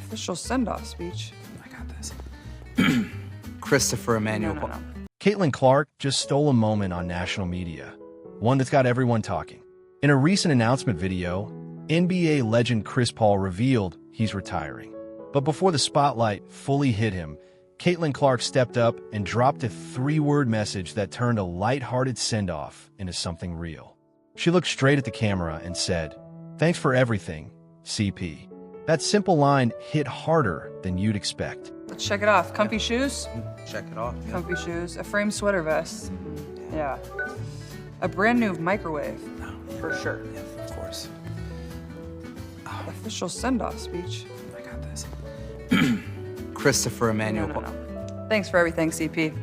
Official send-off speech. I got this. Christopher Emmanuel. No. Caitlin Clark just stole a moment on national media, one that's got everyone talking. In a recent announcement video, NBA legend Chris Paul revealed he's retiring. But before the spotlight fully hit him, Caitlin Clark stepped up and dropped a 3-word message that turned a lighthearted send-off into something real. She looked straight at the camera and said, "Thanks for everything, CP." That simple line hit harder than you'd expect. Let's check it off. Comfy shoes? Check it off. Yeah. Comfy shoes. A framed sweater vest. Yeah. A brand new microwave. No, For sure. yeah, of course. Official send-off speech. I got this. Christopher Emmanuel. No. Thanks for everything, CP.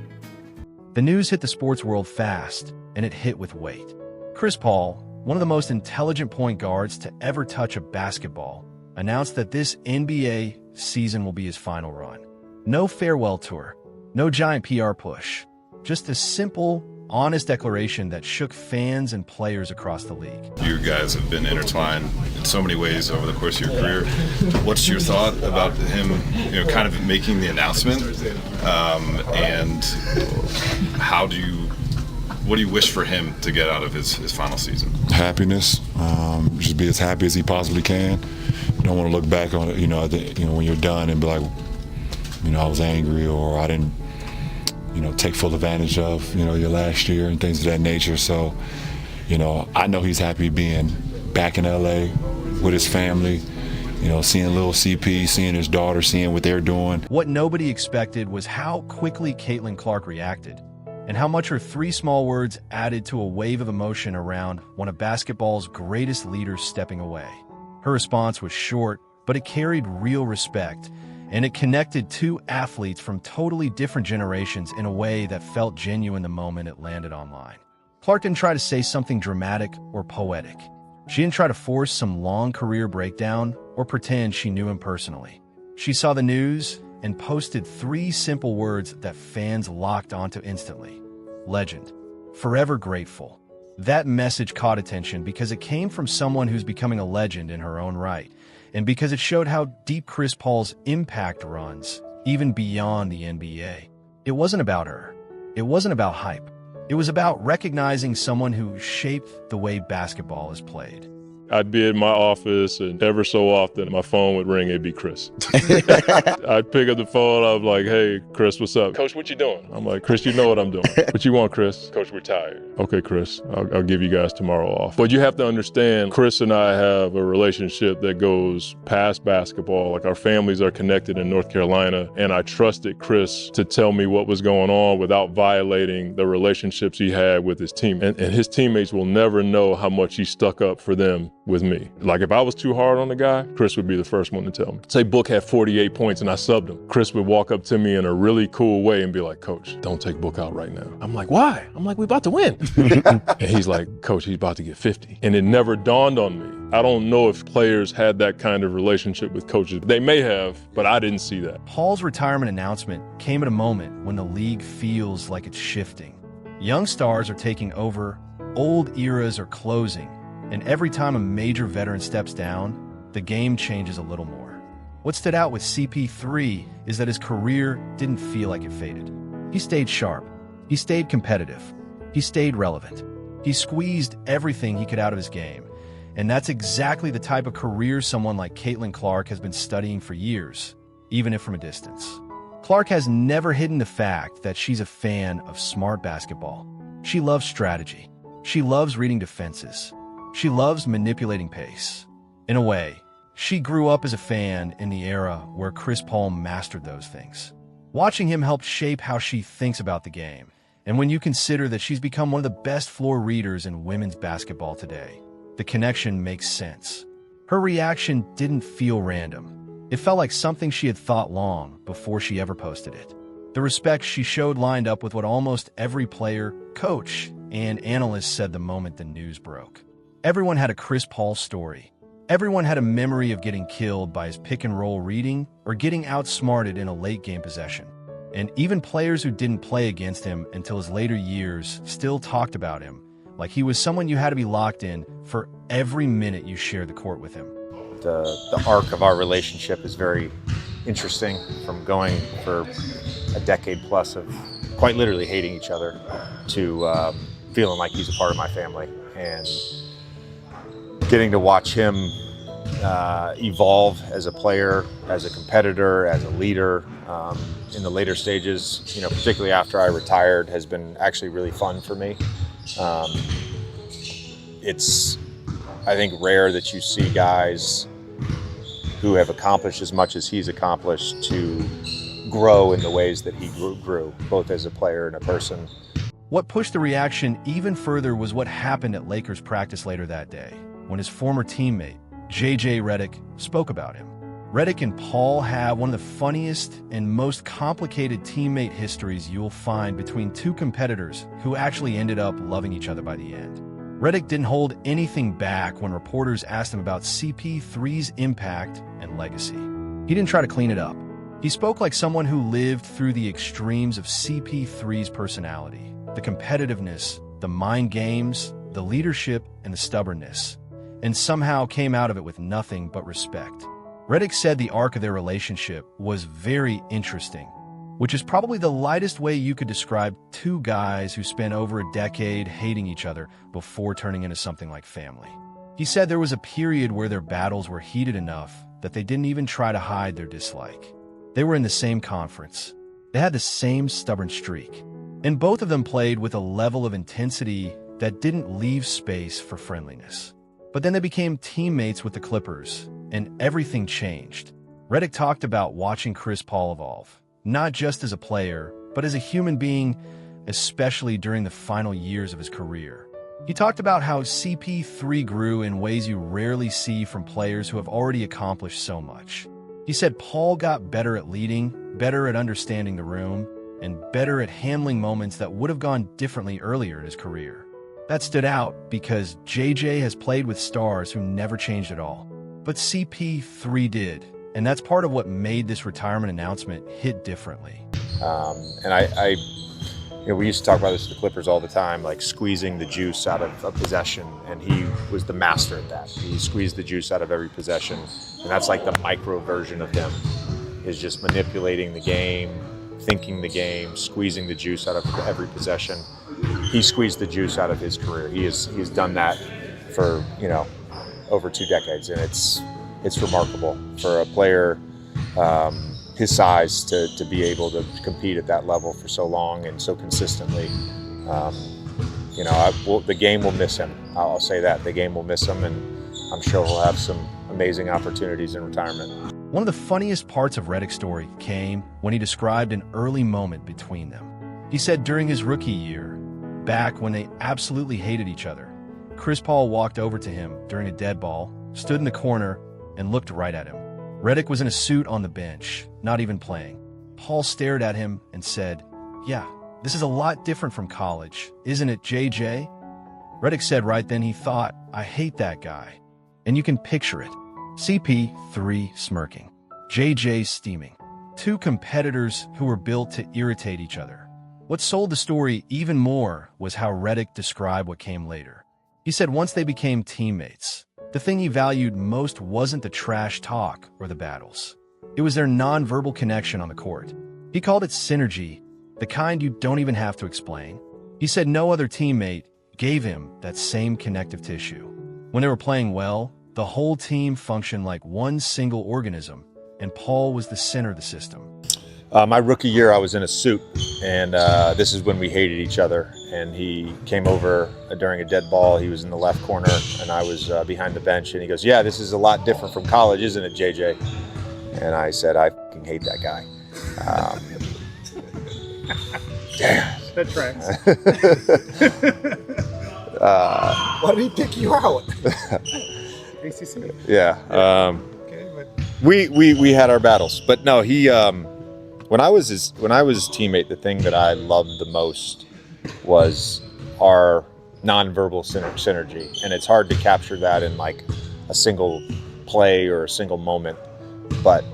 The news hit the sports world fast, and it hit with weight. Chris Paul, one of the most intelligent point guards to ever touch a basketball, announced that this NBA season will be his final run. No farewell tour, no giant PR push, just a simple, honest declaration that shook fans and players across the league. You guys have been intertwined in so many ways over the course of your career. What's your thought about him, kind of making the announcement? And what do you wish for him to get out of his final season? Happiness, just be as happy as he possibly can. You don't want to look back on it, when you're done and be like, I was angry or I didn't, take full advantage of, your last year and things of that nature. So, I know he's happy being back in LA with his family, seeing little CP, seeing his daughter, seeing what they're doing. What nobody expected was how quickly Caitlin Clark reacted, and how much her 3 small words added to a wave of emotion around one of basketball's greatest leaders stepping away. Her response was short, but it carried real respect, and it connected 2 athletes from totally different generations in a way that felt genuine the moment it landed online. Clark didn't try to say something dramatic or poetic. She didn't try to force some long career breakdown or pretend she knew him personally. She saw the news and posted 3 simple words that fans locked onto instantly. Legend. Forever grateful. That message caught attention because it came from someone who's becoming a legend in her own right, and because it showed how deep Chris Paul's impact runs, even beyond the NBA. It wasn't about her. It wasn't about hype. It was about recognizing someone who shaped the way basketball is played. I'd be in my office, and ever so often my phone would ring. It'd be Chris. I'd pick up the phone. I'm like, "Hey, Chris, what's up? Coach, what you doing?" I'm like, "Chris, you know what I'm doing." "What you want, Chris?" "Coach, we're tired." "Okay, Chris, I'll give you guys tomorrow off." But you have to understand, Chris and I have a relationship that goes past basketball. Like, our families are connected in North Carolina, and I trusted Chris to tell me what was going on without violating the relationships he had with his team. And his teammates will never know how much he stuck up for them with me. Like, if I was too hard on the guy, Chris would be the first one to tell me. Say Book had 48 points and I subbed him. Chris would walk up to me in a really cool way and be like, "Coach, don't take Book out right now." I'm like, "Why?" I'm like, "We about to win." And he's like, "Coach, he's about to get 50. And it never dawned on me. I don't know if players had that kind of relationship with coaches. They may have, but I didn't see that. Paul's retirement announcement came at a moment when the league feels like it's shifting. Young stars are taking over, old eras are closing, and every time a major veteran steps down, the game changes a little more. What stood out with CP3 is that his career didn't feel like it faded. He stayed sharp. He stayed competitive. He stayed relevant. He squeezed everything he could out of his game. And that's exactly the type of career someone like Caitlin Clark has been studying for years, even if from a distance. Clark has never hidden the fact that she's a fan of smart basketball. She loves strategy. She loves reading defenses. She loves manipulating pace. In a way, she grew up as a fan in the era where Chris Paul mastered those things. Watching him helped shape how she thinks about the game. And when you consider that she's become one of the best floor readers in women's basketball today, the connection makes sense. Her reaction didn't feel random. It felt like something she had thought long before she ever posted it. The respect she showed lined up with what almost every player, coach, and analyst said the moment the news broke. Everyone had a Chris Paul story. Everyone had a memory of getting killed by his pick-and-roll reading or getting outsmarted in a late-game possession. And even players who didn't play against him until his later years still talked about him, like he was someone you had to be locked in for every minute you shared the court with him. The arc of our relationship is very interesting, from going for a decade plus of quite literally hating each other to feeling like he's a part of my family, and getting to watch him evolve as a player, as a competitor, as a leader in the later stages, particularly after I retired, has been actually really fun for me. It's, I think, rare that you see guys who have accomplished as much as he's accomplished to grow in the ways that he grew, both as a player and a person. What pushed the reaction even further was what happened at Lakers practice later that day, when his former teammate, J.J. Redick, spoke about him. Redick and Paul have one of the funniest and most complicated teammate histories you'll find between two competitors who actually ended up loving each other by the end. Redick didn't hold anything back when reporters asked him about CP3's impact and legacy. He didn't try to clean it up. He spoke like someone who lived through the extremes of CP3's personality, the competitiveness, the mind games, the leadership, and the stubbornness, and somehow came out of it with nothing but respect. Redick said the arc of their relationship was very interesting, which is probably the lightest way you could describe two guys who spent over a decade hating each other before turning into something like family. He said there was a period where their battles were heated enough that they didn't even try to hide their dislike. They were in the same conference. They had the same stubborn streak. And both of them played with a level of intensity that didn't leave space for friendliness. But then they became teammates with the Clippers, and everything changed. Redick talked about watching Chris Paul evolve, not just as a player, but as a human being, especially during the final years of his career. He talked about how CP3 grew in ways you rarely see from players who have already accomplished so much. He said Paul got better at leading, better at understanding the room, and better at handling moments that would have gone differently earlier in his career. That stood out because JJ has played with stars who never changed at all. But CP3 did, and that's part of what made this retirement announcement hit differently. And we used to talk about this with the Clippers all the time, like squeezing the juice out of a possession, and he was the master at that. He squeezed the juice out of every possession, and that's like the micro version of him, is just manipulating the game, thinking the game, squeezing the juice out of every possession. He squeezed the juice out of his career. He's done that for, over 2 decades, and it's remarkable for a player his size to be able to compete at that level for so long and so consistently. The game will miss him. I'll say that. The game will miss him, and I'm sure he'll have some amazing opportunities in retirement. One of the funniest parts of Redick's story came when he described an early moment between them. He said during his rookie year, back when they absolutely hated each other, Chris Paul walked over to him during a dead ball, stood in the corner, and looked right at him. Redick was in a suit on the bench, not even playing. Paul stared at him and said, "Yeah, this is a lot different from college, isn't it, JJ?" Redick said right then he thought, "I hate that guy." And you can picture it. CP3 smirking, JJ steaming. Two competitors who were built to irritate each other. What sold the story even more was how Redick described what came later. He said once they became teammates, the thing he valued most wasn't the trash talk or the battles. It was their nonverbal connection on the court. He called it synergy, the kind you don't even have to explain. He said no other teammate gave him that same connective tissue. When they were playing well, the whole team functioned like one single organism, and Paul was the center of the system. My rookie year, I was in a suit, and this is when we hated each other. And he came over during a dead ball. He was in the left corner, and I was behind the bench. And he goes, "Yeah, this is a lot different from college, isn't it, JJ?" And I said, "I fucking hate that guy." Damn. That tracks. Why did he pick you out? ACC. Yeah. Okay, but We had our battles, but no, he. When I was his teammate, the thing that I loved the most was our nonverbal synergy, and it's hard to capture that in like a single play or a single moment. But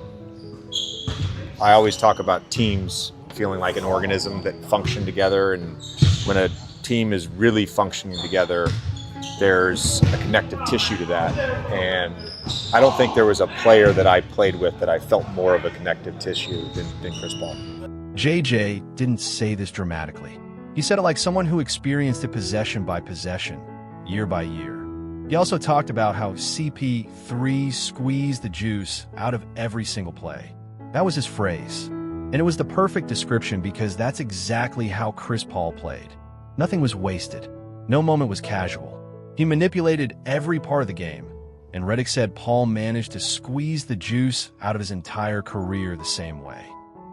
I always talk about teams feeling like an organism that function together, and when a team is really functioning together, there's a connective tissue to that, and I don't think there was a player that I played with that I felt more of a connective tissue than Chris Paul. JJ didn't say this dramatically. He said it like someone who experienced it possession by possession, year by year. He also talked about how CP3 squeezed the juice out of every single play. That was his phrase. And it was the perfect description because that's exactly how Chris Paul played. Nothing was wasted. No moment was casual. He manipulated every part of the game. And Redick said Paul managed to squeeze the juice out of his entire career the same way.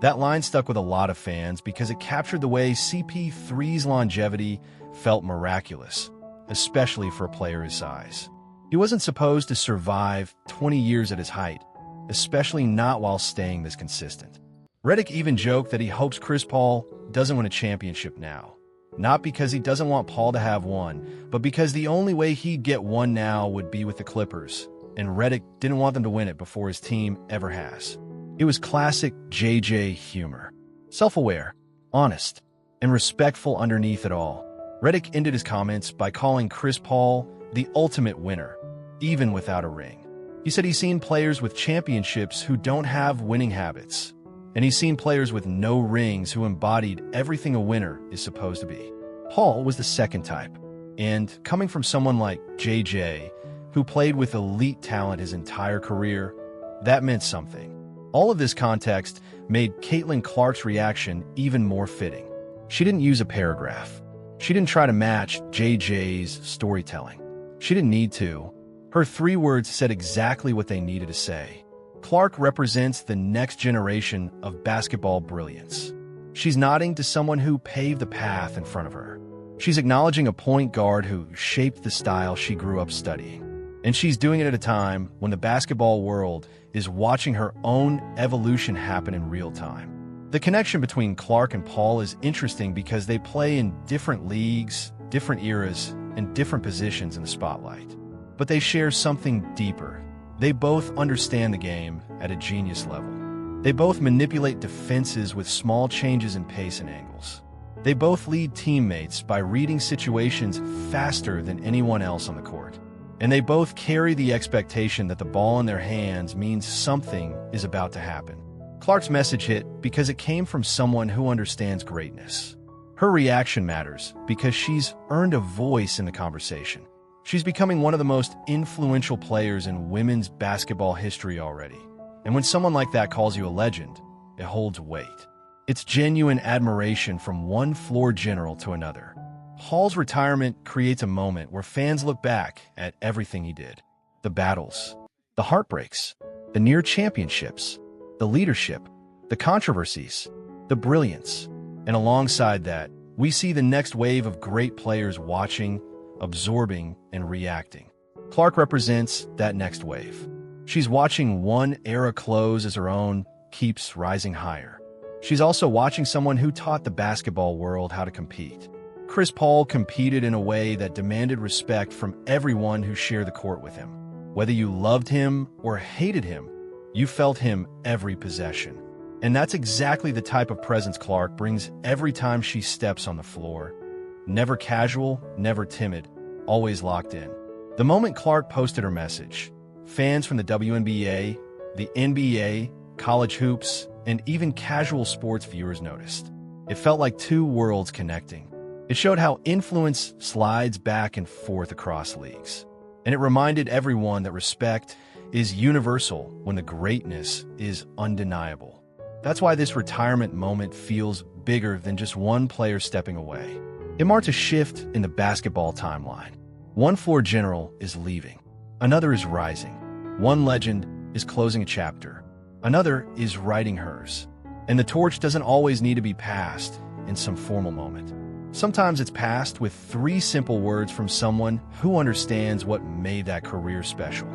That line stuck with a lot of fans because it captured the way CP3's longevity felt miraculous, especially for a player his size. He wasn't supposed to survive 20 years at his height, especially not while staying this consistent. Redick even joked that he hopes Chris Paul doesn't win a championship now. Not because he doesn't want Paul to have one, but because the only way he'd get one now would be with the Clippers, and Redick didn't want them to win it before his team ever has. It was classic JJ humor. Self-aware, honest, and respectful underneath it all. Redick ended his comments by calling Chris Paul the ultimate winner, even without a ring. He said he's seen players with championships who don't have winning habits, and he's seen players with no rings who embodied everything a winner is supposed to be. Paul was the second type, and coming from someone like JJ, who played with elite talent his entire career, that meant something. All of this context made Caitlin Clark's reaction even more fitting. She didn't use a paragraph. She didn't try to match JJ's storytelling. She didn't need to. Her 3 words said exactly what they needed to say. Clark represents the next generation of basketball brilliance. She's nodding to someone who paved the path in front of her. She's acknowledging a point guard who shaped the style she grew up studying. And she's doing it at a time when the basketball world is watching her own evolution happen in real time. The connection between Clark and Paul is interesting because they play in different leagues, different eras, and different positions in the spotlight. But they share something deeper. They both understand the game at a genius level. They both manipulate defenses with small changes in pace and angles. They both lead teammates by reading situations faster than anyone else on the court. And they both carry the expectation that the ball in their hands means something is about to happen. Clark's message hit because it came from someone who understands greatness. Her reaction matters because she's earned a voice in the conversation. She's becoming one of the most influential players in women's basketball history already. And when someone like that calls you a legend, it holds weight. It's genuine admiration from one floor general to another. Paul's retirement creates a moment where fans look back at everything he did. The battles, the heartbreaks, the near championships, the leadership, the controversies, the brilliance. And alongside that, we see the next wave of great players watching, absorbing, and reacting. Clark represents that next wave. She's watching one era close as her own keeps rising higher. She's also watching someone who taught the basketball world how to compete. Chris Paul competed in a way that demanded respect from everyone who shared the court with him. Whether you loved him or hated him, you felt him every possession. And that's exactly the type of presence Clark brings every time she steps on the floor. Never casual, never timid, always locked in. The moment Clark posted her message, fans from the WNBA, the NBA, college hoops, and even casual sports viewers noticed. It felt like 2 worlds connecting. It showed how influence slides back and forth across leagues. And it reminded everyone that respect is universal when the greatness is undeniable. That's why this retirement moment feels bigger than just one player stepping away. It marked a shift in the basketball timeline. One floor general is leaving. Another is rising. One legend is closing a chapter. Another is writing hers. And the torch doesn't always need to be passed in some formal moment. Sometimes it's passed with 3 simple words from someone who understands what made that career special.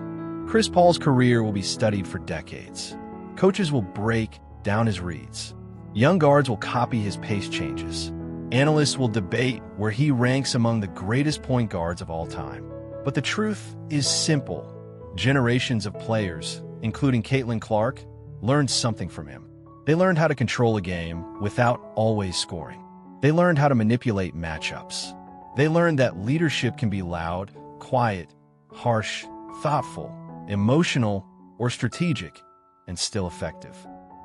Chris Paul's career will be studied for decades. Coaches will break down his reads. Young guards will copy his pace changes. Analysts will debate where he ranks among the greatest point guards of all time. But the truth is simple. Generations of players, including Caitlin Clark, learned something from him. They learned how to control a game without always scoring. They learned how to manipulate matchups. They learned that leadership can be loud, quiet, harsh, thoughtful, emotional or strategic, and still effective.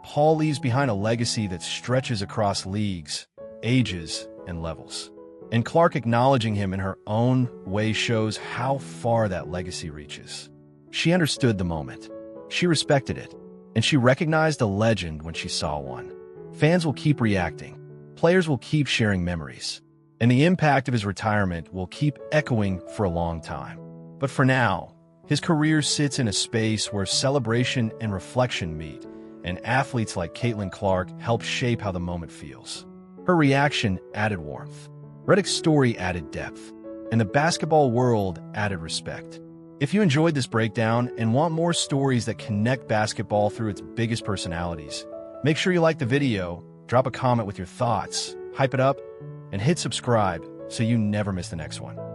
Paul leaves behind a legacy that stretches across leagues, ages, and levels. And Clark acknowledging him in her own way shows how far that legacy reaches. She understood the moment. She respected it. And she recognized a legend when she saw one. Fans will keep reacting. Players will keep sharing memories. And the impact of his retirement will keep echoing for a long time. But for now, his career sits in a space where celebration and reflection meet, and athletes like Caitlin Clark help shape how the moment feels. Her reaction added warmth. Reddick's story added depth. And the basketball world added respect. If you enjoyed this breakdown and want more stories that connect basketball through its biggest personalities, make sure you like the video, drop a comment with your thoughts, hype it up, and hit subscribe so you never miss the next one.